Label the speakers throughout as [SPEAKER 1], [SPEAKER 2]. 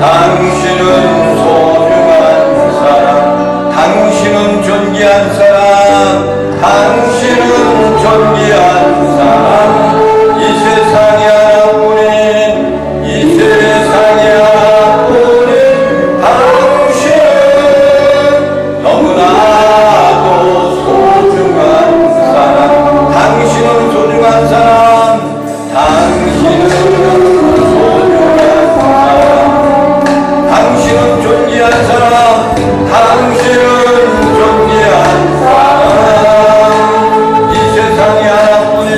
[SPEAKER 1] 당신은 소중한 사람, 당신은 존귀한 사람, 당신은 존귀한 사람. 이 세상에 하나뿐인, 이 세상에 하나뿐인 당신은 너무나도 소중한 사람, 당신은 소중한 사람, 당신은 소중한 사람, 당신은 존귀한 사람, 당신은 존귀한 사람. 이 세상에 하나뿐인,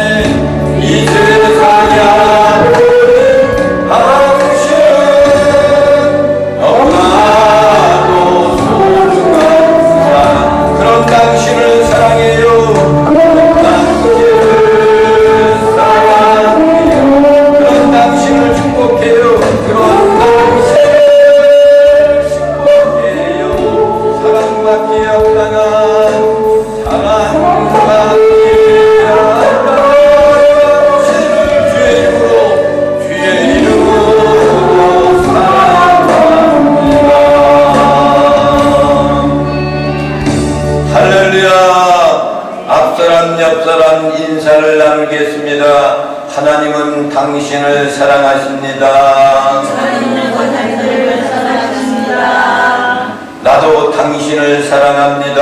[SPEAKER 1] 이 세상에 하나뿐인 당신은 너무나도 소중한 사람. 그런 당신을 사랑해요. 그런 당신을 사랑해요. 그런 당신을 축복해요. 그런 당신을 축복해요. 사랑받기에 합당한, 사랑받기에 합당한 당신을 주의 이름으로, 주의 이름으로 사랑합니다. 할렐루야. 앞사람 옆사람 인사를 나누겠습니다. 하나님은 당신을 사랑하십니다. 나도 당신을 사랑합니다.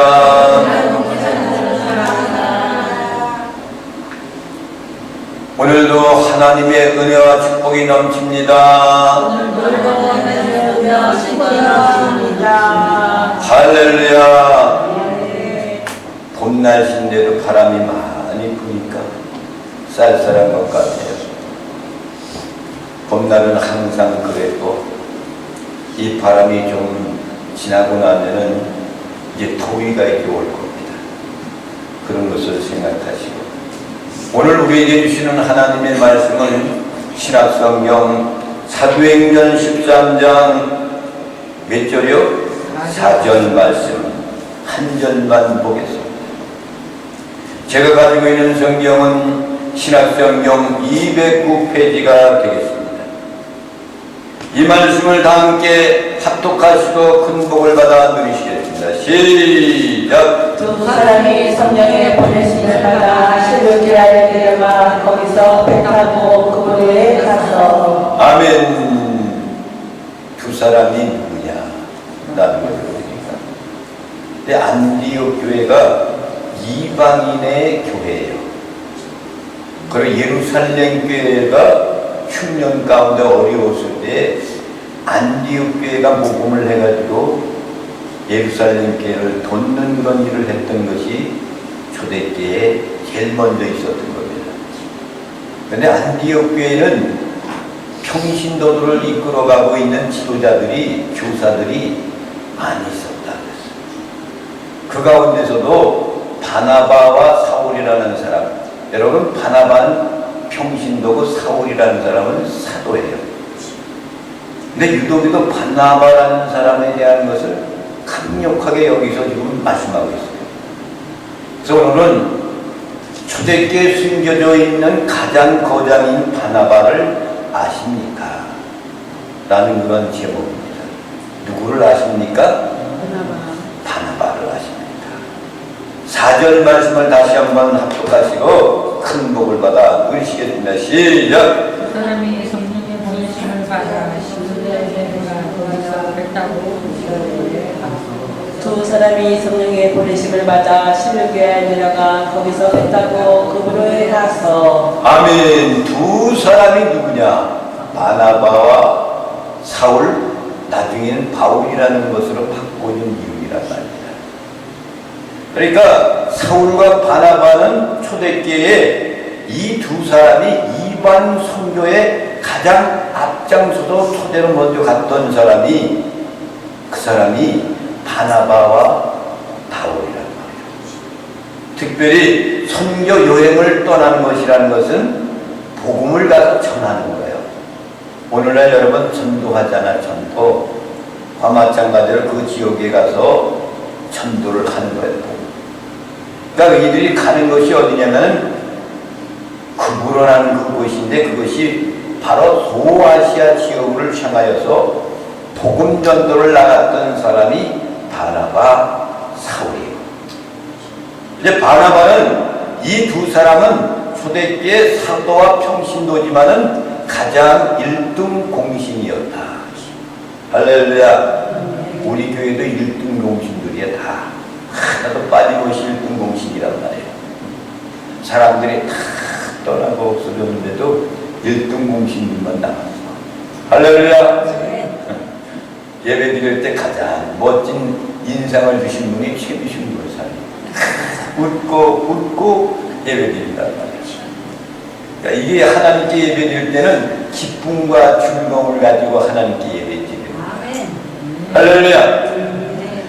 [SPEAKER 1] 오늘도 하나님의 은혜와 축복이 넘칩니다. 할렐루야. 봄 날씨인데도 바람이 많이 부니까 쌀쌀한 것 같아요. 봄날은 항상 그랬고, 이 바람이 좀 지나고 나면은 이제 더위가 이렇게 올 겁니다. 그런 것을 생각하시고, 오늘 우리에게 주시는 하나님의 말씀은 신약성경 사도행전 13장 몇 절이요? 4절 말씀 한 절만 보겠습니다. 제가 가지고 있는 성경은 신약성경 209페이지가 되겠습니다. 이 말씀을 다 함께 합독하시고 큰 복을 받아 누리시겠습니다. 시작!
[SPEAKER 2] 두 사람이 성령의 보내심을 받아 실루기아에 내려가 거기서 배 타고 그물에 가서.
[SPEAKER 1] 아멘. 두 사람이 누구냐? 라는 걸 보니까. 근데 안디옥 교회가 이방인의 교회예요. 그리고 예루살렘 교회가 흉년 가운데 어려웠을 때 안디옥 교회가 모금을 해가지고 예루살렘 교회를 돕는 그런 일을 했던 것이 초대교회에 제일 먼저 있었던 겁니다. 그런데 안디옥 교회는 평신도들을 이끌어가고 있는 지도자들이, 교사들이 많이 있었다 그랬어요. 그 가운데서도 바나바와 사울이라는 사람, 여러분 바나바는 평신도고 사울이라는 사람은 사도예요. 근데 유독에도 바나바라는 사람에 대한 것을 강력하게 여기서 지금 말씀하고 있어요. 그래서 오늘은 초대교회에 숨겨져 있는 가장 거장인 바나바를 아십니까? 라는 그런 제목입니다. 누구를 아십니까? 바나바를 아십니까? 4절 말씀을 다시 한번 합독하시고 큰 복을 받아 누리시겠습니다. 시작!
[SPEAKER 3] 그 사람이 성령의 보내심을 받아 실루기아에 거기서 배 타고 그물에 가서.
[SPEAKER 2] 두 사람이 성령의 보내심을 받아 실루기아에 내려가 거기서 배 타고 그물에 가서.
[SPEAKER 1] 아멘. 두 사람이 누구냐? 바나바와 사울, 나중에는 바울이라는 것으로 바꿔준 이름이란 말입니다. 그러니까 사울과 바나바는 초대교회에 이 두 사람이 이방 선교에 가장 앞장서서 초대로 먼저 갔던 사람이, 그 사람이 바나바와 바울이란 말이에요. 특별히 선교 여행을 떠나는 것이라는 것은 복음을 가서 전하는 거예요. 오늘날 여러분 전도하잖아. 전도. 마찬가지로 그 지역에 가서 전도를 하는 거예요. 그러니까 이들이 가는 것이 어디냐면 그부로라는 그곳인데, 그것이 바로 소아시아 지역을 향하여서 복음 전도를 나갔던 사람이 바나바, 사울이에요. 이제 바나바는 이 두 사람은 초대교회 사도와 평신도지만은 가장 1등 공신이었다. 할렐루야. 우리 교회도 1등 공신들이야. 다 하나도 빠짐없이 1등 공신이란 말이에요. 사람들이 다 떠나고 없어졌는데도 1등 공신들만 남았어. 할렐루야. 예배 드릴 때 가장 멋진 인상을 주신 분이 최비신 목사님. 웃고 예배 드린단 말이죠. 그러니까 이게 하나님께 예배 드릴 때는 기쁨과 즐거움을 가지고 하나님께 예배 드립니다. 할렐루야.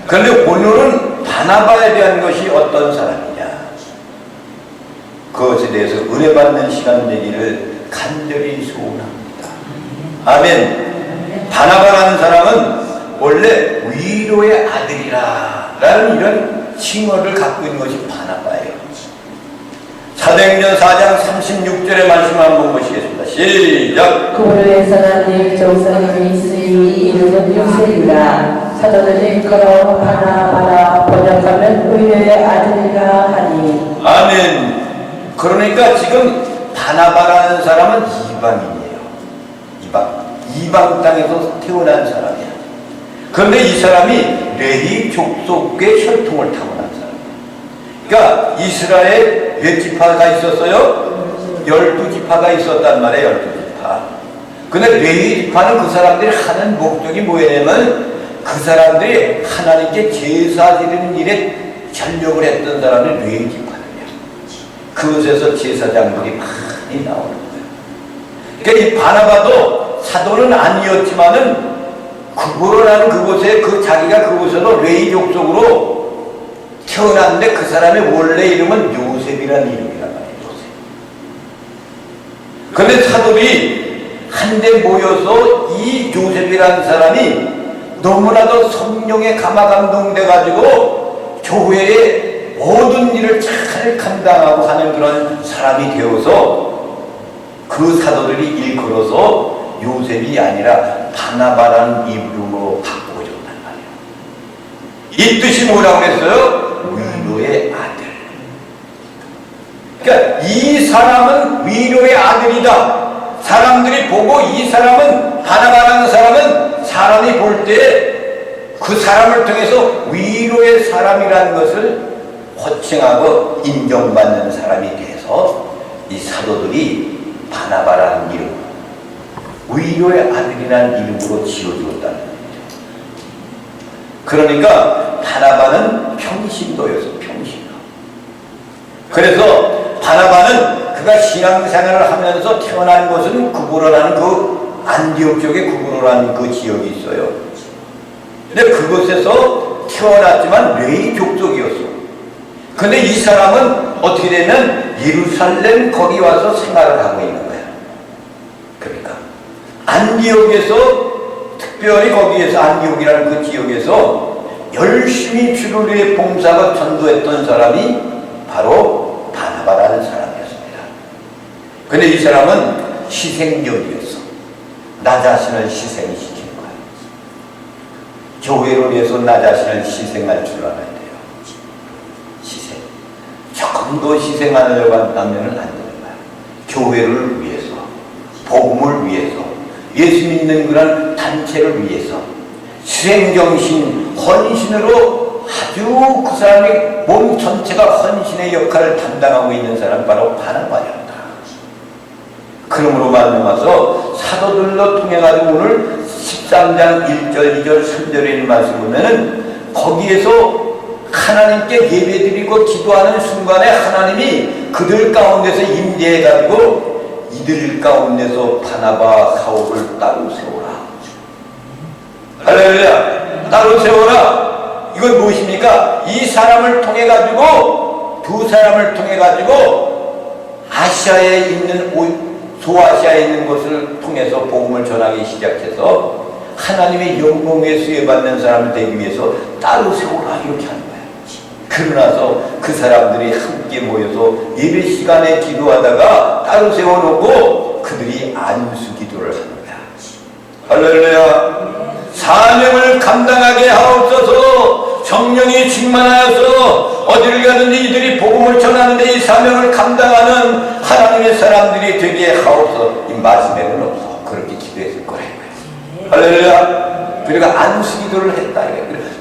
[SPEAKER 1] 그런데 오늘은 바나바에 대한 것이 어떤 사람이냐, 그것에 대해서 은혜 받는 시간 되기를 간절히 소원합니다. 아멘. 바나바라는 사람은 원래 위로의 아들이라 라는 이런 칭호를 갖고 있는 것이 바나바예요. 사도행전 4장 36절의 말씀 한번 보시겠습니다. 시작.
[SPEAKER 2] 그분을 위해서 하나님 정사님이 있으니 이름은 요셉이라. 사도들이 일컬어 바나바라 번역하면 의뢰의 아들이라 하니.
[SPEAKER 1] 아멘. 그러니까 지금 바나바라는 사람은 이방인이에요. 이방 땅에서 태어난 사람이야. 그런데 이 사람이 레위 족속의 혈통을 타고난 사람이에요. 그러니까 이스라엘 몇 지파가 있었어요? 12지파가 있었단 말이에요. 12지파. 근데 레위 지파는 그 사람들이 하는 목적이 뭐냐면 그 사람들이 하나님께 제사 드리는 일에 전력을 했던 사람이 레위 지파들이에요. 그곳에서 제사장들이 많이 나오는 거예요. 그러니까 이 바나바도 사도는 아니었지만은 구보로라는 그곳에 자기가 그곳에서 레위 족속으로 태어났는데 그 사람의 원래 이름은 요셉이라는 이름이란 말이에요. 요셉. 그런데 사도들이 한데 모여서 이 요셉이라는 사람이 너무나도 성령에 감화감동돼가지고 교회의 모든 일을 잘 감당하고 하는 그런 사람이 되어서 그 사도들이 일컬어서 요셉이 아니라 바나바라는 이름으로 바꿔줬단 말이에요. 이 뜻이 뭐라고 했어요? 위로의 아들. 그러니까 이 사람은 위로의 아들이다. 사람들이 보고 이 사람은, 바나바라는 사람은 사람이 볼 때 그 사람을 통해서 위로의 사람이라는 것을 호칭하고 인정받는 사람이 돼서 이 사도들이 바나바라는 이름, 위로의 아들이라는 이름으로 지어주었다는 거죠. 그러니까 바나바는 평신도였어. 평신도. 그래서 바나바는 그가 신앙생활을 하면서 태어난 곳은 구브로라는 그 안디옥 쪽에 구브로라는 그 지역이 있어요. 근데 그곳에서 태어났지만 레위 족속이었어. 근데 이 사람은 어떻게 되면 예루살렘 거기 와서 생활을 하고 있는 거야. 그러니까 안디옥에서, 특별히 거기에서 안디옥이라는 그 지역에서 열심히 주를 위해 봉사하고 전도했던 사람이 바로 바나바라는 사람이었습니다. 근데 이 사람은 희생적이었어. 나 자신을 희생시킨 거야. 교회를 위해서 나 자신을 희생할 줄 알아야 돼요. 희생. 조금 더 희생하려고 한다면 안 되는 거야. 교회를 위해서, 복음을 위해서, 예수 믿는 그런 단체를 위해서 수행정신, 헌신으로 아주 그 사람의 몸 전체가 헌신의 역할을 담당하고 있는 사람 바로 바나바였다. 그러므로 말미암아서 사도들로 통해가지고 오늘 13장 1절, 2절, 3절에 있는 말씀 보면은 거기에서 하나님께 예배드리고 기도하는 순간에 하나님이 그들 가운데서 임재해가지고 이들 가운데서 바나바, 사울을 따로 세워라. 할렐루야. 따로 세워라. 이건 무엇입니까? 이 사람을 통해 가지고, 두 사람을 통해 가지고 아시아에 있는, 소아시아에 있는 것을 통해서 복음을 전하기 시작해서 하나님의 영광에 수혜받는 사람을 되기 위해서 따로 세워라, 이렇게 하는 거예요. 그러나서 그 사람들이 함께 모여서 예배 시간에 기도하다가 따로 세워놓고 그들이 안수 기도를 하는 거야. 할렐루야. 사명을 감당하게 하옵소서. 성령이 충만하여서 어디를 가든지 이들이 복음을 전하는데 이 사명을 감당하는 하나님의 사람들이 되게 하옵소서. 이 마지막에는 없어. 그렇게 기도했을 거예요. 할렐루야. 그러니까 안수기도를 했다.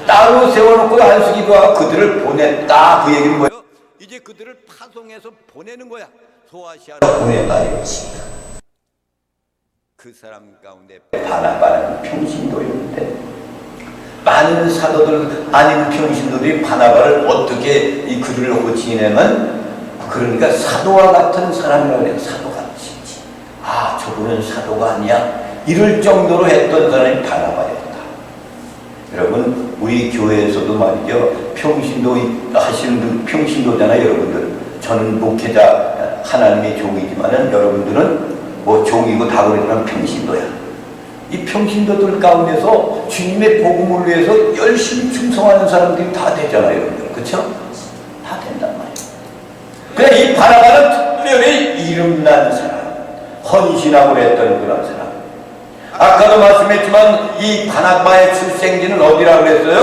[SPEAKER 1] 따로 세워놓고 안수기도와 그들을 보냈다. 그 얘기는 뭐예요? 이제 그들을 파송해서 보내는 거야. 소아시아로 보냈다 이거지. 그 사람 가운데 바나바는 평신도였는데 많은 사도들 아닌 평신도들이 바나바를 어떻게 이 글을 하고 지내면 그러니까 사도와 같은 사람이라고 해요. 사도같이. 아, 저분은 사도가 아니야. 이럴 정도로 했던 사람이 바나바였다. 여러분, 우리 교회에서도 말이죠. 평신도 하시는 평신도잖아요, 여러분들. 저는 목회자 하나님의 종이지만은 여러분들은 뭐 종이고 다 그러지만 평신도야. 이 평신도들 가운데서 주님의 복음을 위해서 열심히 충성하는 사람들이 다 되잖아요, 여러분들. 그렇죠? 다 된단 말이에요. 그냥 이 바나바는 특별히 이름난 사람, 헌신하고 했던 그런 사람. 아까도 말씀했지만 이 바나바의 출생지는 어디라고 그랬어요?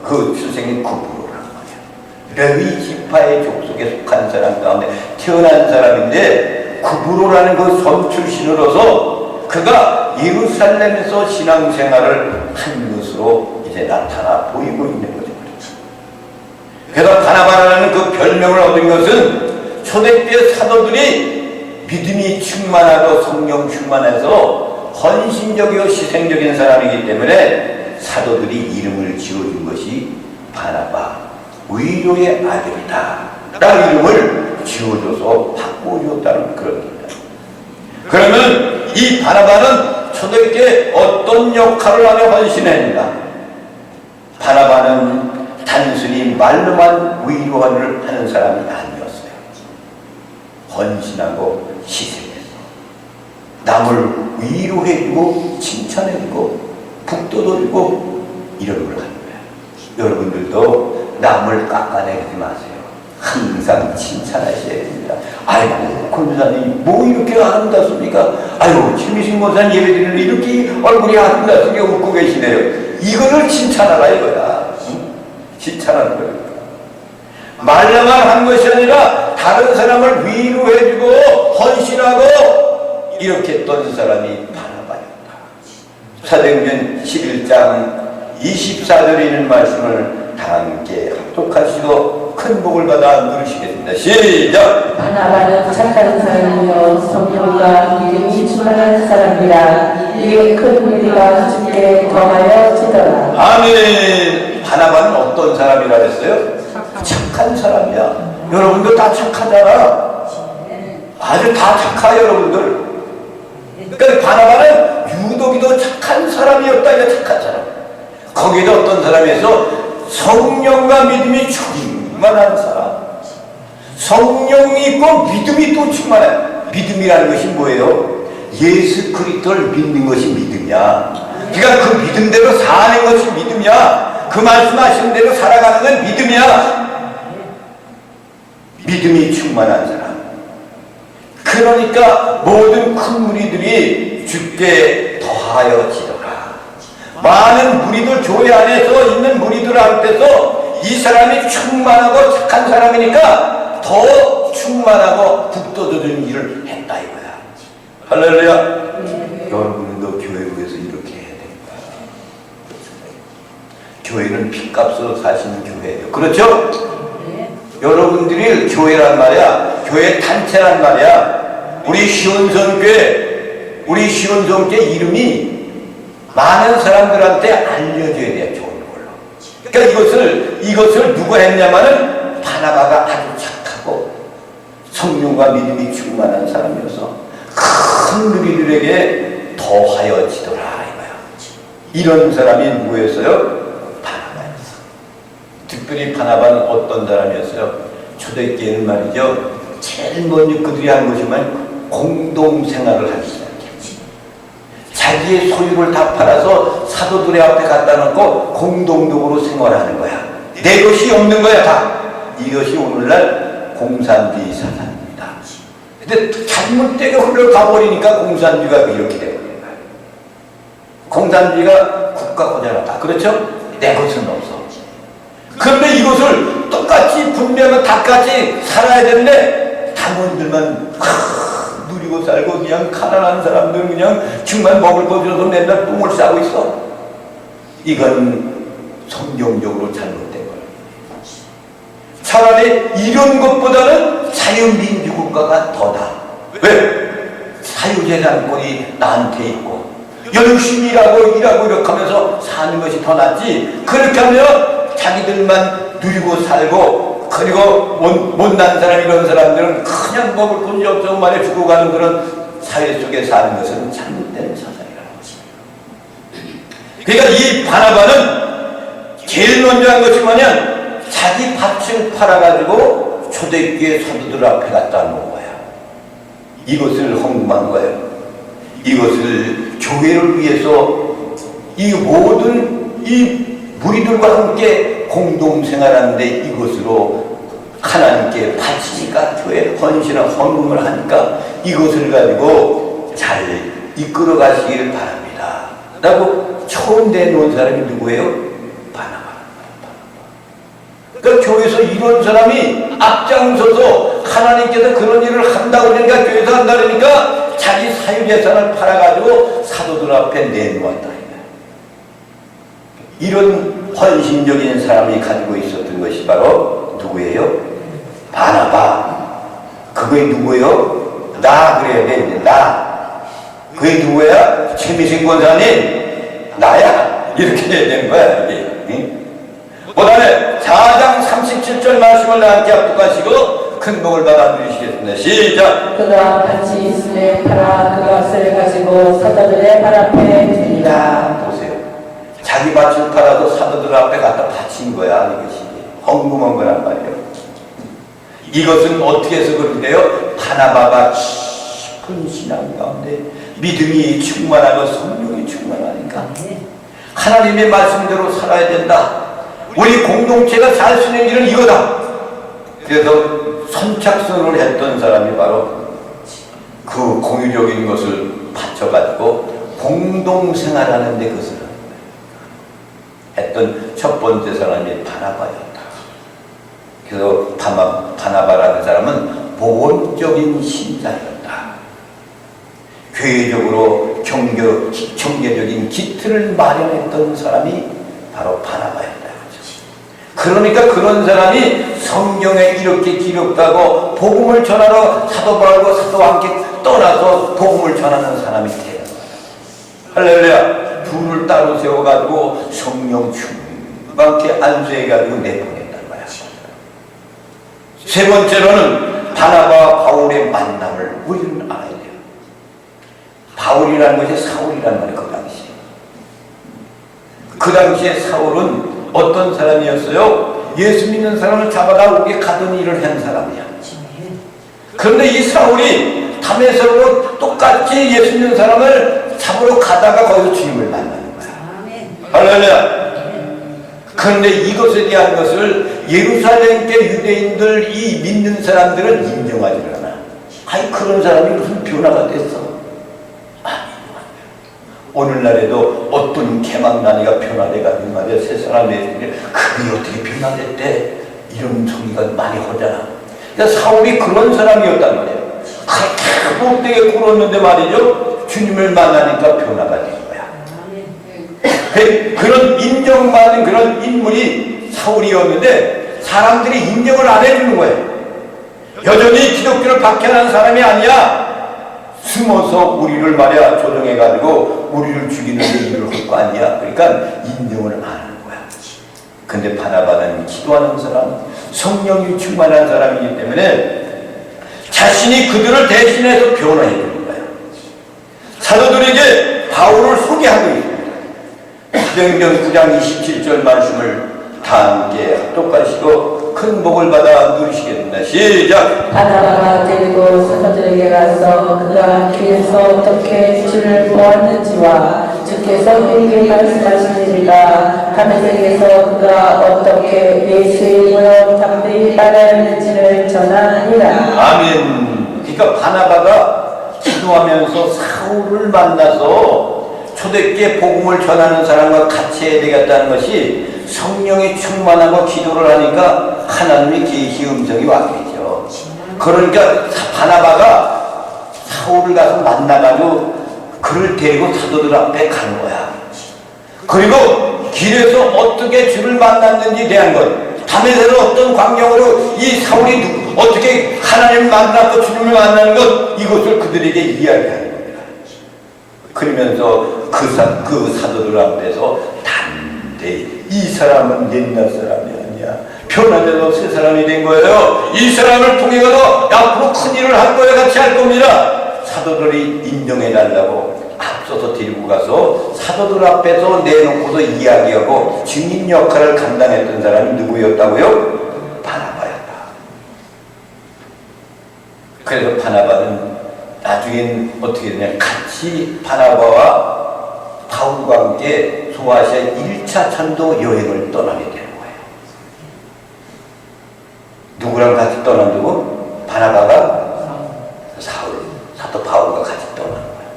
[SPEAKER 1] 그 출생지는 구브로라는 거예요. 레위 지파의 족속에 속한 사람 가운데 태어난 사람인데 구브로라는 그 섬 출신으로서 그가 예루살렘에서 신앙생활을 한 것으로 이제 나타나 보이고 있는 거죠. 그래서 바나바라는 그 별명을 얻은 것은 초대때 사도들이 믿음이 충만하고 성령 충만해서 헌신적이고 희생적인 사람이기 때문에 사도들이 이름을 지어준 것이 바나바, 위로의 아들이다 라는 이름을 지어줘서 바꿔줬다는 그런 겁니다. 그러면 이 바나바는 초대교회에 어떤 역할을 하며 헌신했는가? 바나바는 단순히 말로만 위로를 하는 사람이 아니었어요. 헌신하고 희생했어. 남을 위로해주고 칭찬해주고 북돋워주고 이런 걸 하는 거예요. 여러분들도 남을 깎아내리지 마세요. 항상 칭찬하셔야 됩니다. 아이고, 권사님 뭐 이렇게 아름답습니까? 아이고, 최미신 권사님 예배드리는 이렇게 얼굴이 아름답게 웃고 계시네요. 이거를 칭찬하라 이거야. 응? 칭찬하는 거예요. 말로만 한 것이 아니라 다른 사람을 위로해주고 헌신하고 이렇게 했던 사람이 바나바였다. 사도행전 11장 24절에 있는 말씀을 다 함께 합독하시고 큰 복을 받아 누리시겠습니다. 시작!
[SPEAKER 2] 바나바는 착한 사람이요 성령과 믿음이 충만한 사람이라 이에 큰 무리가 주께 더하여 지더라.
[SPEAKER 1] 아멘. 바나바는 어떤 사람이라 했어요? 착한 사람이야. 여러분들 다 착하잖아. 아주 다 착하 여러분들. 그러니까 바나바는 유독이도 착한 사람이었다. 이거 착한 사람. 거기도 어떤 사람에서 성령과 믿음이 충만한 사람. 성령이 있고 믿음이 또 충만해. 믿음이라는 것이 뭐예요? 예수 그리스도를 믿는 것이 믿음이야. 그러니까 그 믿음대로 사는 것이 믿음이야. 그 말씀하신 대로 살아가는 건 믿음이야. 믿음이 충만한 사람. 그러니까 모든 큰 무리들이 주께 더하여 지더라. 많은 무리들, 교회 안에서 있는 무리들한테서 이 사람이 충만하고 착한 사람이니까 더 충만하고 북돋워주는 일을 했다 이거야. 할렐루야. 여러분도 교회를 위해서 이렇게 해야 됩니다. 교회는 피값으로 사시는 교회예요. 그렇죠? 여러분들이 교회란 말이야. 교회 단체란 말이야. 우리 시온성교회, 우리 시온성교회 이름이 많은 사람들한테 알려줘야 돼. 좋은 걸로. 그러니까 이것을 누가 했냐면은 바나바가 아주 착하고 성령과 믿음이 충만한 사람이어서 큰 무리들에게 더하여 지더라 이거야. 이런 사람이 누구였어요? 바나바였어. 특별히 바나바는 어떤 사람이었어요? 초대교회는 말이죠. 제일 먼저 그들이 한 것이면 공동생활을 하기 시작했지. 자기의 소유를 다 팔아서 사도들의 앞에 갖다 놓고 공동적으로 생활하는 거야. 내 것이 없는 거야 다. 이것이 오늘날 공산주의 사상입니다. 근데 잘못되게 흘러가버리니까 공산주의가 이렇게 되는 거야. 공산주의가 국가고자라다. 그렇죠? 내 것은 없어. 그런데 이것을 똑같이 분명히 다 같이 살아야 되는데 당원들만 누리고 살고 그냥 가난한 사람들은 그냥 정말 먹을 거 줘서 맨날 똥을 싸고 있어. 이건 성경적으로 잘못된 거예요. 차라리 이런 것보다는 자유민주국가가 더다. 왜? 사유재산권이 나한테 있고 열심히 일하고 이렇게 하면서 사는 것이 더 낫지. 그렇게 하면 자기들만 누리고 살고, 그리고 못난 사람 이런 사람들은 그냥 먹을 돈이 없어서 말에 죽어가는 그런 사회 속에 사는 것은 잘못된 사상이라는 것입니다. 그러니까 이 바나바는 제일 먼저 한 것이 뭐냐면 자기 밭을 팔아가지고 초대교회 사도들 앞에 갖다 놓은 거야. 이것을 헌금한 거예요. 이것을 교회를 위해서 이 모든 이 무리들과 함께 공동생활하는데 이것으로 하나님께 바치니까, 교회 헌신을 헌금을 하니까 이것을 가지고 잘 이끌어 가시길 바랍니다 라고 처음 내놓은 사람이 누구예요? 바나바. 그러니까 교회에서 이런 사람이 앞장서서 하나님께서 그런 일을 한다고 그러니까, 교회에서 한다 그러니까 자기 사유재산을 팔아가지고 사도들 앞에 내놓았다. 이런 헌신적인 사람이 가지고 있었던 것이 바로 누구예요? 바나바. 그게 누구예요? 나 그래야 돼. 이제 나. 그게 누구야? 최미생 권사님 나야. 이렇게 해야 되는 거야 이게. 응? 그 다음에 4장 37절 말씀을 나한테 합독하시고 큰 복을 받아 누리시겠습니다. 시작.
[SPEAKER 2] 그가 밭이 있음에 팔아 그것을 가지고 사도들의 발 앞에 드리라.
[SPEAKER 1] 보세요. 자기 밭을 팔아서 사도들 앞에 갖다 바친 거야. 이것이 헌금한 거란 말이에요. 이것은 어떻게 해서 그런데요? 바나바가 깊은 신앙 가운데 믿음이 충만하고 성령이 충만하니까 하나님의 말씀대로 살아야 된다. 우리 공동체가 살 수 있는 길은 이거다. 그래서 선착순을 했던 사람이 바로 그 공유적인 것을 바쳐가지고 공동생활하는 데 그것을 했던 첫 번째 사람이 바나바였다. 그래서 바나바라는 사람은 보온적인 신자였다. 교회적으로 경제적인 기틀을 마련했던 사람이 바로 바나바였다. 그러니까 그런 사람이 성경에 이렇게 기록하고 복음을 전하러 사도 바울과 사도와 함께 떠나서 복음을 전하는 사람이 돼요. 할렐루야. 둘을 따로 세워가지고 성령 충만케 안수해가지고 내보낸다는 거야. 세 번째로는 바나바와 바울의 만남을 우리는 알아야 돼요. 바울이라는 것이 사울이라는 말이에요. 그 당시에 사울은 어떤 사람이었어요? 예수 믿는 사람을 잡아다 오게 가던 일을 한 사람이야. 그런데 이 사울이 다메섹으로 똑같이 예수 믿는 사람을 잡으러 가다가 거기서 주님을 만나는 거야. 할렐루야. 그런데 이것에 대한 것을 예루살렘 계 유대인들, 이 믿는 사람들은 인정하지 않아. 아니 그런 사람이 무슨 변화가 됐어? 오늘날에도 어떤 개망난이가 변화돼가지고 말이야, 세 사람이 그게 어떻게 변화됐대? 이런 소리가 많이 하잖아. 그러니까 사울이 그런 사람이었단 말이에요. 그렇게 못되게 굴었는데 말이죠, 주님을 만나니까 변화가 된 거야. 그런 인정받는 그런 인물이 사울이었는데 사람들이 인정을 안 해주는 거예요. 여전히 기독교를 박해하는 사람이 아니야. 숨어서 우리를 말이야 조정해가지고 우리를 죽이는 데 일을 할 거 아니야. 그러니까 인정을 안 하는 거야. 근데 바나바는 기도하는 사람, 성령이 충만한 사람이기 때문에 자신이 그들을 대신해서 변화해 주는 거야. 사도들에게 바울을 소개하고 있습니다. 사도행전 9장 27절 말씀을 다 함께 합독하시고 큰 복을 받아 누리시겠습니다. 시작.
[SPEAKER 2] 바나바가 데리고 사도들에게 가서 그가 길에서 어떻게 주를 보았는지와 주께서 그에게 말씀하시니라 다메섹에서 그가 어떻게 예수의 이름으로 담대히 따라했는지를 전하니라.
[SPEAKER 1] 아멘. 그러니까 바나바가 기도하면서 사울을 만나서 초대교회 복음을 전하는 사람과 같이 해야 되겠다는 것이 성령이 충만하고 기도를 하니까 하나님의 계시 음성이 왔겠죠. 그러니까 바나바가 사울을 가서 만나가지고 그를 데리고 사도들 앞에 간 거야. 그리고 길에서 어떻게 주를 만났는지 대한 것, 담에서 어떤 광경으로 이 사울이 어떻게 하나님을 만났고 주님을 만나는 것, 이것을 그들에게 이야기하는 겁니다. 그러면서 그 사도들 앞에서 담대히 이 사람은 옛날 사람이 아니야. 변화되어 새 사람이 된 거예요. 이 사람을 통해 가서 앞으로 큰 일을 할 거예요. 같이 할 겁니다. 사도들이 인정해 달라고 앞서서 데리고 가서 사도들 앞에서 내놓고도 이야기하고 증인 역할을 감당했던 사람이 누구였다고요? 바나바였다. 그래서 바나바는 나중엔 어떻게 되냐, 같이 바나바와 바울과 함께 소아시아 1차 전도 여행을 떠나게 되는 거예요. 누구랑 같이 떠난다고? 바나바가 사도 바울과 같이 떠나는 거예요.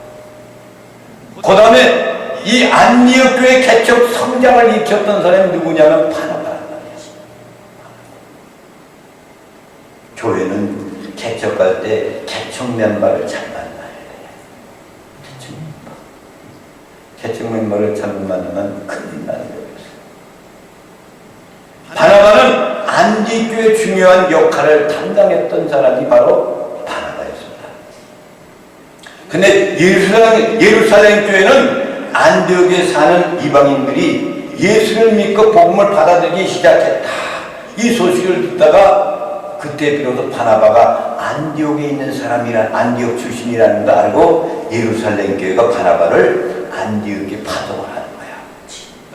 [SPEAKER 1] 그 다음에 이 안디옥 교회 개척 성장을 일으켰던 사람이 누구냐면 바나바란 말이에요. 교회는 개척할 때 개척 멤버를 잘 만나야 돼요. 개척 멤버를 잘못 만나면 큰일 나는 거예요. 바나바는 안디옥 교회 중요한 역할을 담당했던 사람이 바로 바나바였습니다. 근데 예루살렘 교회는 안디옥에 사는 이방인들이 예수를 믿고 복음을 받아들이기 시작했다. 이 소식을 듣다가 그때 비로소 바나바가 안디옥에 있는 안디옥 출신이라는 걸 알고 예루살렘 교회가 바나바를 안디옥에 파송을 하는 거야.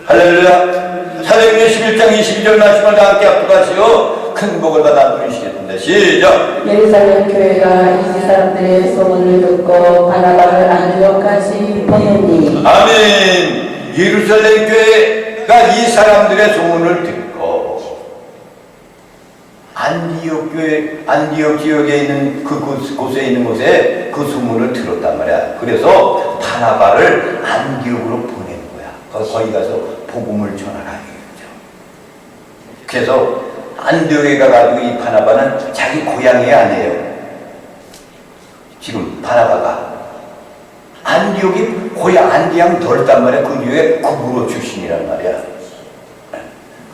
[SPEAKER 1] 할렐루야. 사도행전 11장 22절 말씀을 다 함께 합독하시오. 큰 복을 받아 누리시겠습니다. 시작.
[SPEAKER 2] 예루살렘 교회가 이 사람들의 소문을 듣고 바나바를 안디옥까지 보내니.
[SPEAKER 1] 아멘. 예루살렘 교회가 이 사람들의 소문을 듣고 안디옥 지역에 있는 곳에 있는 곳에 그 소문을 들었단 말이야. 그래서 바나바를 안디옥으로 보내는 거야. 거기 가서 복음을 전하라 이거죠. 그래서 안디옥에 가가지고 이 바나바는 자기 고향이 아니에요. 지금 바나바가 안디옥이 고향 안디옥 넓단 말이야. 그 뒤에 구브로 출신이란 말이야.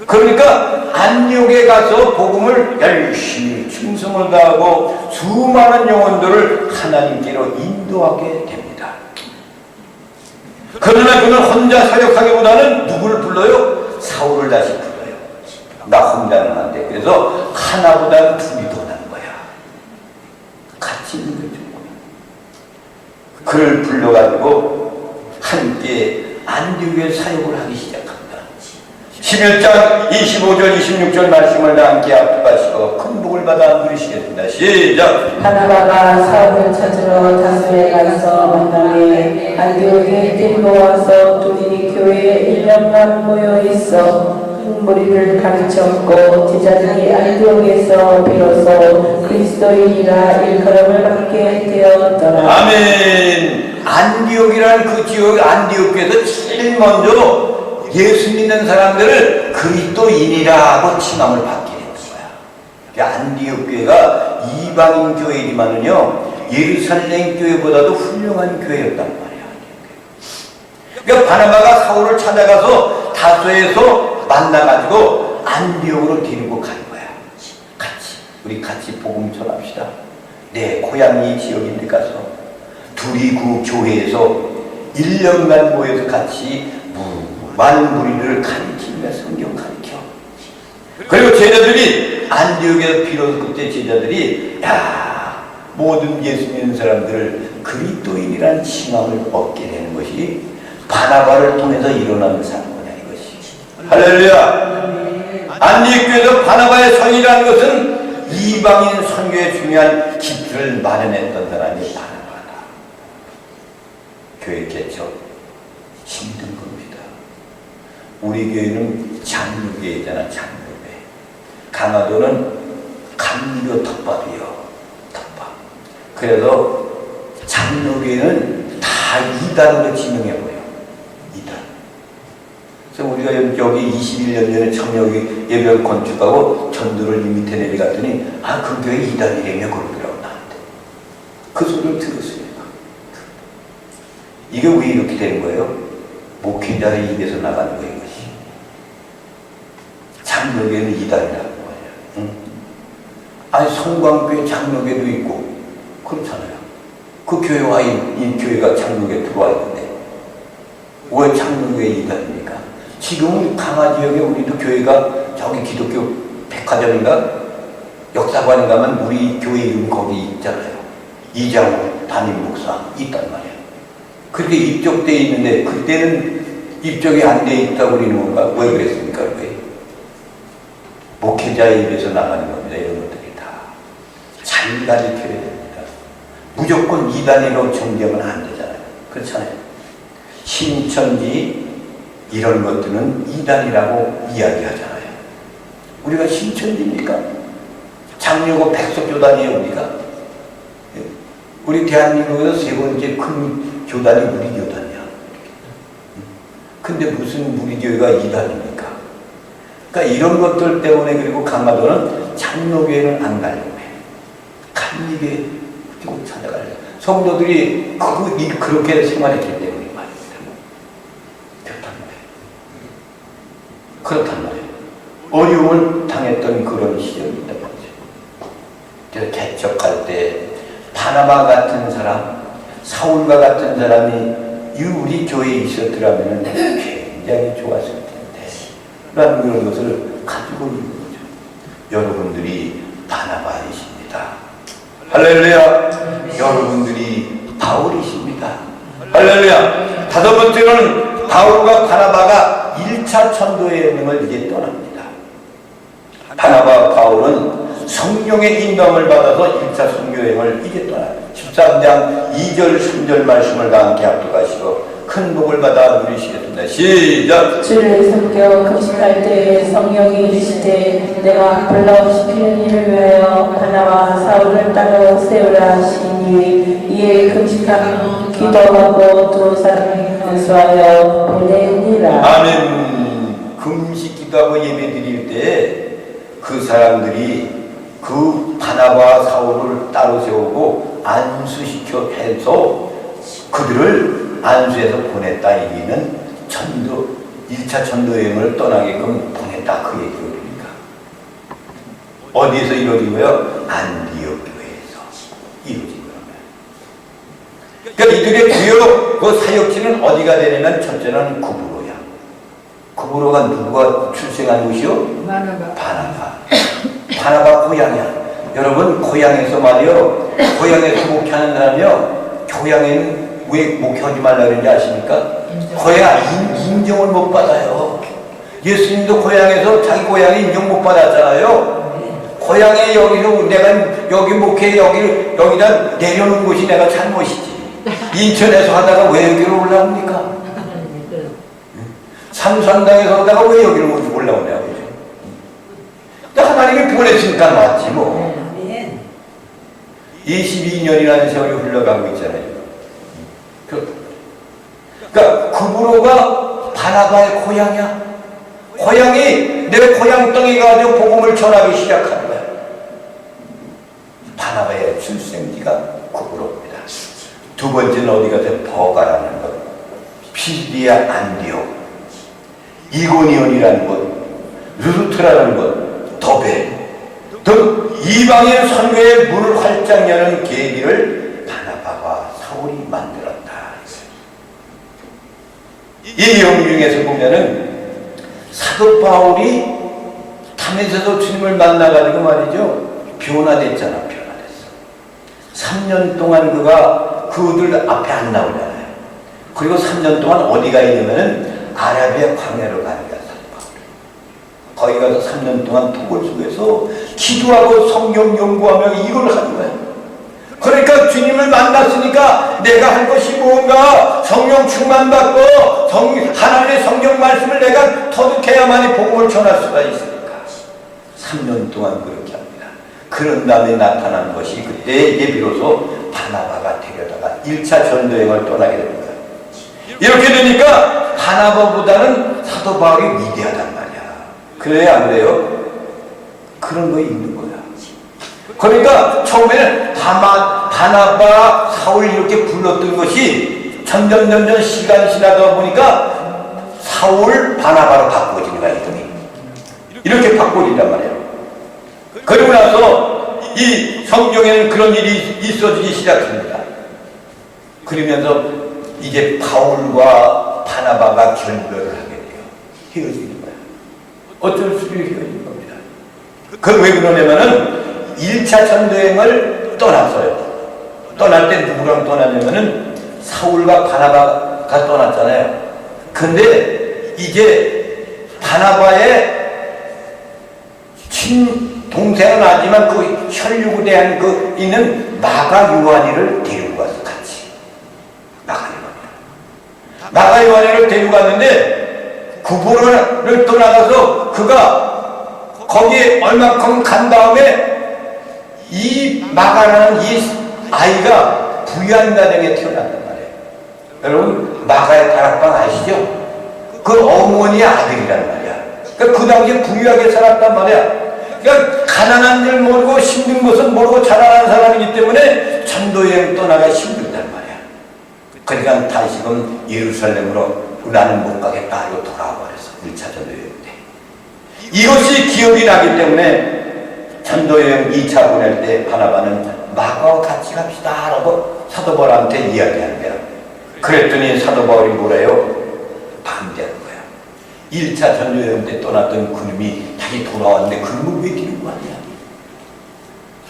[SPEAKER 1] 그러니까 안디옥에 가서 복음을 열심히 충성을 다하고 수많은 영혼들을 하나님께로 인도하게 됩니다. 그러나 그는 혼자 사역하기보다는 누구를 불러요? 사울을 다시 불러요. 나 혼자는 안 돼. 그래서 하나보다는 둘이 더 난 거야. 같이 있는 거죠. 그를 불러가지고 함께 안디옥에 사역을 하기 시작합니다. 11장 25절 26절 말씀을 다 함께 합독하시고 큰 복을 받아 누리시겠습니다. 시작.
[SPEAKER 2] 바나바가 사울을 찾으러 다스에 가서 만나매 안디옥에 데리고 와서 둘이 교회에 1년간 모여 있어 무리를 가르쳤고 제자들이 안디옥에서 비로소 그리스도인이라 일컬음을 받게 되었더라.
[SPEAKER 1] 아멘. 안디옥이라는 그 지역 안디옥에서 제일 먼저 예수 믿는 사람들을 그리스도인이라고 칭함을 받게 되는 거야. 안디옥 교회가 이방인 교회지만은요 예루살렘 교회보다도 훌륭한 교회였단 말이야. 그러니까 바나바가 사울을 찾아가서 다소에서 만나가지고 안디옥으로 데리고 간 거야. 우리 같이 복음 전합시다. 내 고향이 지역인데 가서 둘이 그 교회에서 1년간 모여서 같이 많은 무리들을 가르치며 성경 가르쳐. 그리고 제자들이 안디옥에서 비로소 그때 제자들이 모든 예수 믿는 사람들을 그리스도인이라는 칭함을 얻게 되는 것이 바나바를 통해서 일어나는 사건이야 이것이. 할렐루야. 안디옥 교회에서 바나바의 성이라는 것은 이방인 선교에 중요한 기틀을 마련했던 사람이 바나바다. 교회 개척 힘든 겁니다. 우리 교회는 장로교회잖아. 장로교회. 강화도는 감리교 덮밥이요. 덮밥. 그래서 장로교회는 다 이단으로 지명해 보여. 그래서 우리가 여기 21년 전에 처음 여기 예배를 건축하고 전도를 이 밑에 내려갔더니 그 교회 이단이라며 그러더라고 나한테. 그 소리를 들었어요. 이게 왜 이렇게 되는 거예요? 목회자의 입에서 나가는 거예요, 이것이. 장로교회는 이단이라는 거예요. 응? 아니, 성광교회 장로교회도 있고, 그렇잖아요. 그 교회와 이 교회가 장로교회에 들어와 있는데, 왜 장로교회 이단입니까? 지금 강화지역에 우리도 교회가 저기 기독교 백화점인가? 역사관에 가면 우리 교회 이름 거기 있잖아요. 이장우 담임 목사 있단 말이에요. 그렇게 입적돼 있는데 그때는 입적이 안 돼 있다고 그러는 건가? 왜 그랬습니까? 왜? 목회자의 입에서 나가는 겁니다. 이런 것들이 다 잘 가르쳐야 됩니다. 무조건 이단으로 정죄하면 안 되잖아요. 그렇잖아요. 신천지 이런 것들은 이단이라고 이야기하잖아요. 우리가 신천지입니까? 장려고 백석교단이에요, 우리가. 우리 대한민국에서 세 번째 큰 교단이 우리 교단이야. 근데 무슨 우리 교회가 이단입니까? 그러니까 이런 것들 때문에 그리고 강화도는 장로교회는 안 가려고 해. 간입에 찾아가려고. 성도들이 그렇게 생활했기 때문에 말입니다. 그렇단 말이에요. 어려움을 당했던 그런 시절이 있단 말이죠. 개척할 때 바나바 같은 사람, 사울과 같은 사람이 우리 교회에 있었더라면 굉장히 좋았을 텐데 라는 그런 것을 가지고 있는 거죠. 여러분들이 바나바이십니다. 할렐루야. 여러분들이 바울이십니다. 할렐루야. 다섯 번째로는 바울과 바나바가 1차 천도 여행을 이제 떠납니다. 바나바와 바울은 성령의 인도함을 받아서 1차 선교여행을 이제 떠나요. 13장 2절 3절 말씀을 다 함께 합독하시고 큰 복을 받아 누리시겠습니다. 시작!
[SPEAKER 2] 주를 섬겨 금식할 때 성령이 이르시되 내가 불러시키는 일을 위하여 바나바와 사울을 따로 세우라 하시니 이에 금식하며 기도하고 두 사람이 간수하여 보내니라.
[SPEAKER 1] 아멘. 금식 기도하고 예배 드릴 때 그 사람들이 그 바나바와 사울을 따로 세우고 안수시켜 해서 그들을 안수해서 보냈다. 얘기는 전도 1차 전도 여행을 떠나게끔 보냈다. 그 얘기입니다. 어디에서 이루어지고요? 안디옥 교회에서 이루어진 거예요. 그러니까 이들의 주요 그 사역지는 어디가 되냐면 첫째는 구브로야. 구브로가 누구가 출생한 곳이요? 바나바. 바나바 고향이야. 여러분 고향에서 말이요. 고향에서 목회하는 사람이요. 고향에는 왜 목회하지 말라 그런지 아십니까? 고향 인정을 못 받아요. 예수님도 고향에서 자기 고향에 인정 못 받았잖아요. 고향에 여기서 내가 여기 목회 여기다 내려놓은 곳이 내가 잘못이지. 인천에서 하다가 왜 여기로 올라옵니까? 삼산당에서 하다가 왜 여기로 올라오냐고. 하나님이 보냈으니까 맞지 뭐. 22년이라는 세월이 흘러가고 있잖아요. 그러니까 구브로가 바나바의 고향이야. 고향이 내 고향 땅에 가서 복음을 전하기 시작하는 거야. 바나바의 출생지가 구브로입니다. 두 번째는 어디가 돼? 버가라는 것, 피디아 안디옥, 이고니온이라는 것, 루스트라는 것, 더베 등 이방인 선교의 문을 활짝 여는 계기를 바나바와 사울이 만들었다. 이 내용 중에서 보면은 사도 바울이 다메섹에서 주님을 만나가지고 말이죠. 변화됐잖아. 변화됐어. 3년 동안 그가 그들 앞에 안 나오잖아요. 그리고 3년 동안 어디가 있냐면은 아라비아 광야로 가는 거야. 거기 가서 3년 동안 폭을 속에서 기도하고 성경 연구하며 이걸 하는 거야. 그러니까 주님을 만났으니까 내가 할 것이 뭔가 성령 충만받고 하나님의 성경 말씀을 내가 터득해야만이 복음을 전할 수가 있으니까 3년 동안 그렇게 합니다. 그런 다음에 나타난 것이 그때 이제 비로소 바나바가 데려다가 1차 전도여행을 떠나게 됩니다. 이렇게 되니까 바나바보다는 사도 바울이 위대하단 말이야. 그래야 안 그래요? 그런 거 있는 거야. 그러니까 처음에는 바나바, 사울 이렇게 불렀던 것이 점점 시간이 지나다 보니까 사울, 바나바로 바꿔지는 거야, 이름이. 이렇게 바꿔진단 말이에요. 그리고 나서 이 성경에는 그런 일이 있어지기 시작합니다. 그러면서 이제 바울과 바나바가 결별을 하게 돼요. 헤어지는 거야. 어쩔 수 없이 헤어진 겁니다. 그 왜 그러냐면은 1차 전도여행을 떠났어요. 떠날 때 누구랑 떠났냐면은 사울과 바나바가 떠났잖아요. 근데 이제 바나바의 친동생은 아니지만 그 혈육에 대한 그 있는 마가 요한이를 데리고 갔어, 같이. 마가 요한이를 데리고 갔는데 구보를 떠나가서 그가 거기에 얼마큼 간 다음에 이 마가라는 이 아이가 부유한 가정에 태어났단 말이에요. 여러분, 마가의 다락방 아시죠? 그 어머니의 아들이란 말이야. 그러니까 그 당시에 부유하게 살았단 말이야. 그러니까 가난한 줄 모르고 힘든 것은 모르고 자라난 사람이기 때문에 전도여행 떠나가 힘들단 말이야. 그러니까 다시금 예루살렘으로 나는 못 가겠다 이거 돌아와 버렸어. 1차 전도여행 때. 이것이 기억이 나기 때문에 전도여행 2차 보낼 때 바나바는 마가와 같이 갑시다 라고 사도 바울한테 이야기하는 거야. 그랬더니 사도 바울이 뭐래요? 반대하는 거야. 1차 전도여행 때 떠났던 그놈이 다시 돌아왔는데 그놈을 왜 데리고 왔냐?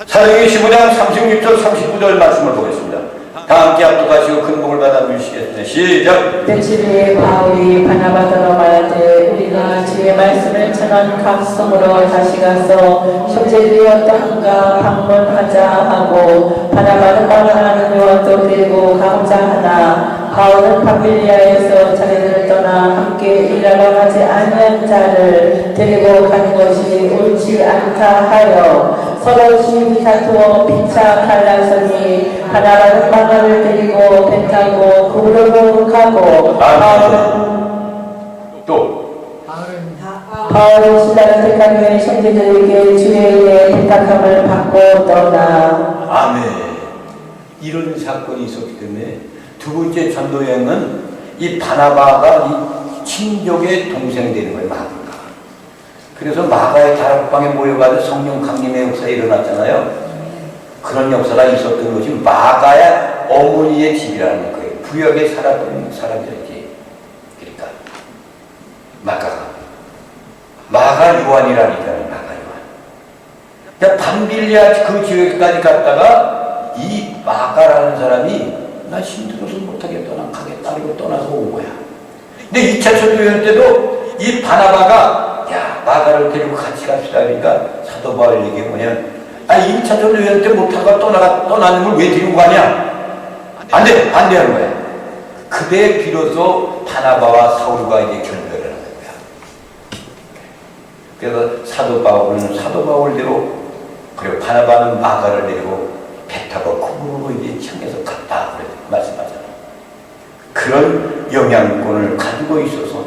[SPEAKER 1] 사도행전 15장 36절 39절 말씀을 보겠습니다. 다 함께 합독하시고 근복을 받아주시겠습니다. 시작.
[SPEAKER 2] 며칠 바울이 바나바더러 말하되 우리가 주의 말씀을 전한 각 성으로 다시 가서 형제들이 어떠한가 방문하자 하고 바나바는 방문하는 요한도 데리고 가고자 하나 바울은 밤빌리아에서 자기들을 떠나 함께 일하러 가지 않은 자를 데리고 가는 것이 옳지 않다 하여 서로 심히 다투어 피차 갈라서니 바나바는 마가를 데리고 배 타고 구브로로 가고 바울은 신라를 택한 후에 형제들에게 주의 부탁함을 받고 떠나.
[SPEAKER 1] 아멘. 이런 사건이 있었기 때문에 두 번째 전도여행은 이 바나바가 이 친족의 동생 되는 거예요, 마가가. 그래서 마가의 다락방에 모여가지고 성령 강림의 역사가 일어났잖아요. 그런 역사가 있었던 것이 마가의 어머니의 집이라는 거예요. 부역에 살았던 사람들이지. 그러니까 마가 요한이라는 있잖아요. 마가 요한. 그러니까 밤빌리아 그 지역까지 갔다가 이 마가라는 사람이 나 힘들어서 못하겠다, 난 가겠다 그리고 떠나서 온 거야. 근데 2차 전도여행 때도 이 바나바가 야 마가를 데리고 같이 갑시다 그러니까 사도 바울 얘기 뭐냐면 1차 전도여행 때 못하다가 떠나는 걸 왜 데리고 가냐? 안 돼! 반대하는 거야. 그때 비로소 바나바와 사울과 이제 결별을 하는 거야. 그래서 사도 바울은 사도 바울대로 그리고 바나바는 마가를 데리고 배 타고 구부로 이제 청에서 갔다 그래 말씀하잖아. 그런 영향권을 가지고 있어서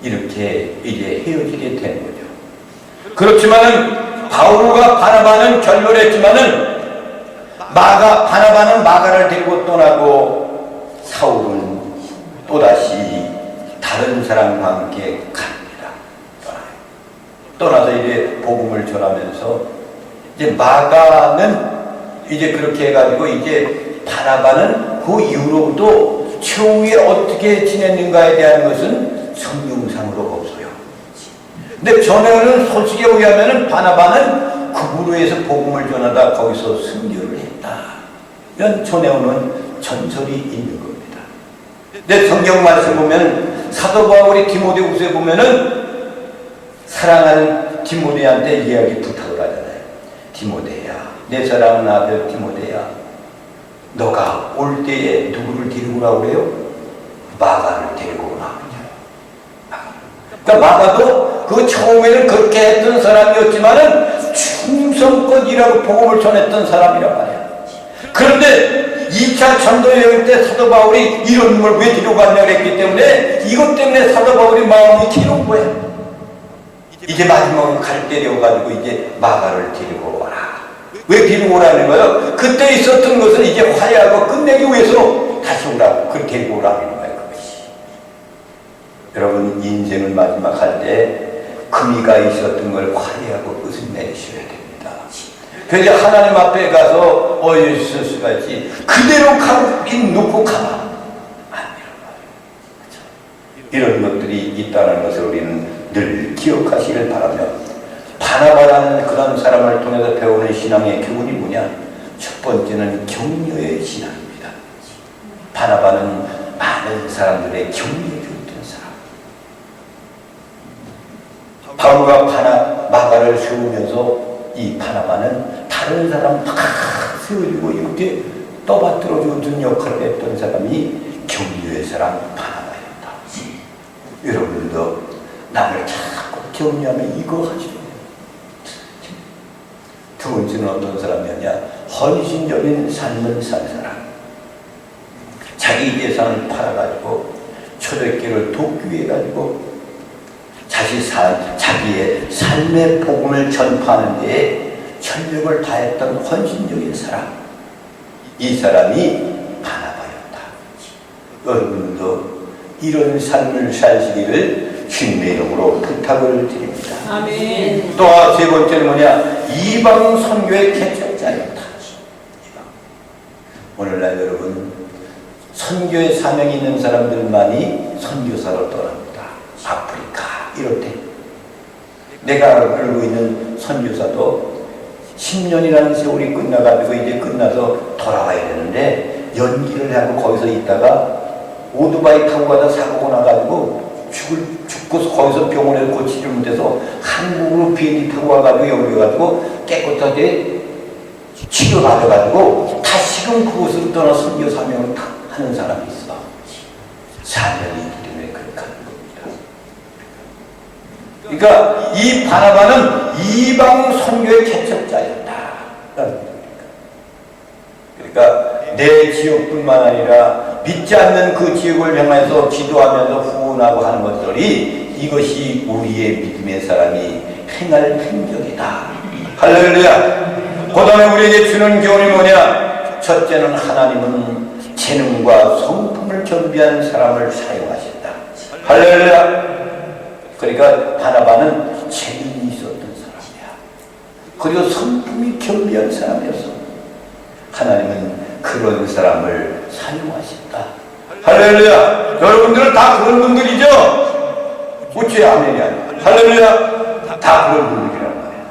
[SPEAKER 1] 이렇게 이제 헤어지게 되는 거죠. 그렇지만은 바울과 바나바는 결별했지만은 바나바는 마가를 데리고 떠나고 사울은 또다시 다른 사람과 함께 갑니다. 떠나서 이제 복음을 전하면서 이제 마가는 이제 그렇게 해가지고 이제 바나바는 그 이후로부터 최후에 어떻게 지냈는가에 대한 것은 성경상으로 없어요. 근데 전에는 소식에 의하면은 바나바는 구부로에서 복음을 전하다 거기서 순교를 했다. 이런 전해오는 전설이 있는 겁니다. 근데 성경 말씀 보면 사도 바울이 디모데후서에 보면은 사랑하는 디모데한테 이야기 부탁을 하잖아요. 디모데야, 내 사랑하는 아들 디모데야, 너가 올 때에 누구를 데리고 오라고 그래요? 마가를 데리고 오라. 그러니까 마가도 그 처음에는 그렇게 했던 사람이었지만은 충성껏 일하고 복음을 전했던 사람이란 말이야. 그런데 2차 전도 여행 때 사도 바울이 이런 걸 왜 데리고 갔냐 그랬기 때문에 이것 때문에 사도 바울이 마음이 기운 거야. 이제 마지막으로 갈 때 되어가지고 이제 마가를 데리고 오라. 왜 데리고 오라는 거예요? 그때 있었던 것을 이제 화해하고 끝내기 위해서 다시 오라고, 그 데리고 오라는 거예요. 그것이. 여러분, 인생을 마지막 할 때 금이가 있었던 걸 화해하고 끝을 내셔야 됩니다. 그래서 하나님 앞에 가서 있을 수가 있지. 그대로 놓고 가봐. 이런 것들이 있다는 것을 우리는 늘 기억하시길 바라며, 바나바라는 그런 사람을 통해서 배우는 신앙의 교훈이 뭐냐? 첫 번째는 격려의 신앙입니다. 바나바는 많은 사람들의 격려해 줬던 사람. 바울과 마가를 세우면서 이 바나바는 다른 사람 다 세워주고 이렇게 떠받들어 주는 역할을 했던 사람이 격려의 사람 바나바였다. 여러분들도 남을 자꾸 격려하면 이거 하죠. 두 번째는 어떤 사람이었냐? 헌신적인 삶을 산 사람. 자기 재산을 팔아가지고 초대교회를 돕기위해가지고 자기의 삶의 복음을 전파하는 데에 전력을 다했던 헌신적인 사람. 이 사람이 바나바였다. 여러분도 이런 삶을 사시기를 주님의 이름으로 부탁을 드립니다.
[SPEAKER 2] 아멘.
[SPEAKER 1] 또 세 번째는 뭐냐? 이방 선교의 개척자였다. 오늘날 여러분, 선교의 사명이 있는 사람들만이 선교사로 떠납니다. 아프리카 이럴 때 내가 알고 있는 선교사도 10년이라는 세월이 끝나가지고 이제 끝나서 돌아와야 되는데, 연기를 하고 거기서 있다가 오토바이 타고 가다 사고가 나가지고 죽고서 거기서 병원에 고치지 못해서 한국으로 비행기 타고 와가지고 여기 와가지고 깨끗하게 치료받아가지고 다시금 그곳으로 떠나 선교 사명을 하는 사람이 있어. 사명이 있기 때문에 그렇게 하는 겁니다. 그러니까 이 바나바는 이방 선교의 개척자였다. 그러니까 내 지역뿐만 아니라 믿지 않는 그 지역을 향해서 기도하면서 후원하고 하는 것들이, 이것이 우리의 믿음의 사람이 행할 행적이다. 할렐루야. 그 다음에 우리에게 주는 교훈이 뭐냐? 첫째는 하나님은 재능과 성품을 겸비한 사람을 사용하신다. 할렐루야. 그러니까 바나바는 재능이 있었던 사람이야. 그리고 성품이 겸비한 사람이었어. 하나님은 그런 사람을 사용하신다. 할렐루야. 여러분들은 다 그런 분들이죠? 어째 아멘이 아니야. 할렐루야. 다 그런 분들이란 말이야.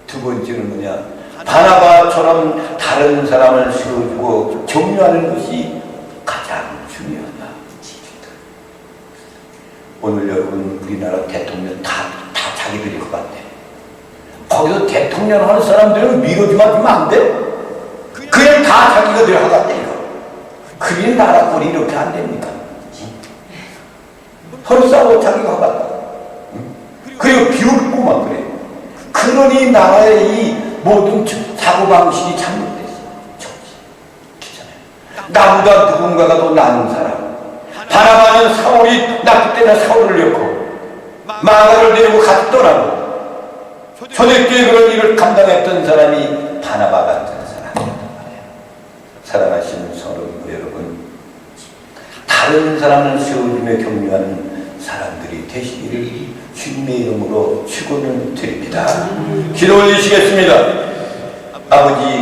[SPEAKER 1] 두 번째는 뭐냐? 바나바처럼 다른 사람을 세워주고 격려하는 것이 가장 중요하다. 오늘 여러분, 우리나라 대통령 다 자기들일 것 같아. 거기서 대통령 하는 사람들은 밀어주면 주면 안 돼? 그냥 다 자기가 늘 하겠다 이거. 그게 나라 꼴이 이렇게 안 됩니까? 서로 싸우고 자기가 하겠다. 그리고 비웃고만 그래. 그러니 나라의 이 모든 사고방식이 잘못됐어. 나보다 누군가가 더 나은 사람. 바나바는 사울이 낚을 때는 사울을 엮고 마가를 데리고 같이 떠나고 초대교회 그런 일을 감당했던 사람이 바나바 같은 사람이었단 말이에요. 사랑하시는 성도 여러분, 다른 사람을 세워주며 격려하는 사람들이 되시기를 주님의 이름으로 축원을 드립니다. 기도 올리시겠습니다. 아버지